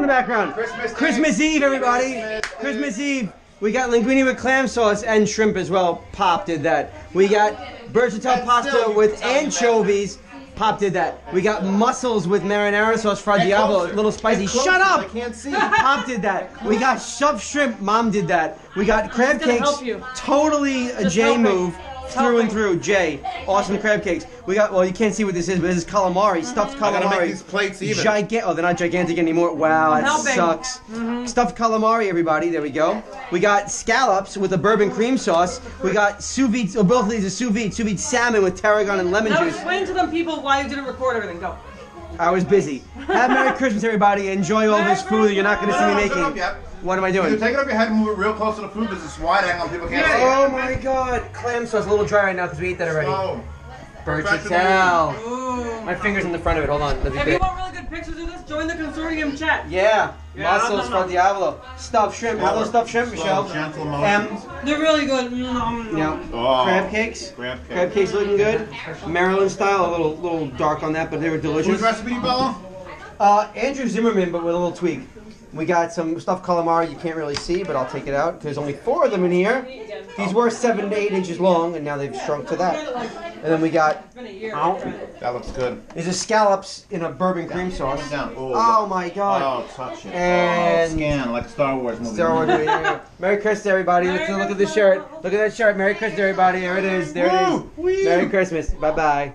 the background. Christmas Eve, everybody. Christmas Eve. We got linguine with clam sauce and shrimp as well. Pop did that. We got Berchatello pasta with anchovies. Pop did that. We got mussels with marinara sauce, Fra Diavolo, a little spicy. Shut up! I can't see. Pop did that. We got stuffed shrimp. Mom did that. We got crab cakes. Totally a J move. Through and through, Jay. Awesome crab cakes. We got, well, you can't see what this is, but this is calamari, stuffed calamari. I gotta make these plates even. Oh, they're not gigantic anymore. Wow, that sucks. Stuffed calamari, everybody. There we go. We got scallops with a bourbon cream sauce. We got sous vide, both of these are sous vide salmon with tarragon and lemon juice. Explain to them people why you didn't record everything. Go. I was busy. Have Merry Christmas, everybody. Enjoy all this food that you're not going to see me making. What am I doing? You take it up your head and move it real close to the food because it's wide angle and people can't see it. Oh my god. Clam sauce, a little dry right now because we ate that already. Berchatello. My finger's in the front of it. Hold on. If you want really good pictures of this, join the Consortium chat. Yeah. Mussels, Fra Diavolo. Stuffed shrimp. Hello, stuffed shrimp, Michelle. They're really good. Yeah. Crab cakes. Crab cakes looking good. Maryland style. A little dark on that, but they were delicious. Whose recipe, Bella? Andrew Zimmerman, but with a little tweak. We got some stuffed calamari you can't really see, but I'll take it out. There's only 4 of them in here. These were 7 to 8 inches long, and now they've shrunk to that. And then we got... That looks good. These are scallops in a bourbon cream sauce. Oh my god. Oh, touch it. And... Scan, like Star Wars movie. Star Wars movie. Merry Christmas, everybody. Look at this shirt. Look at that shirt. Merry Christmas, everybody. There it is. There it is. Merry Christmas. Bye-bye.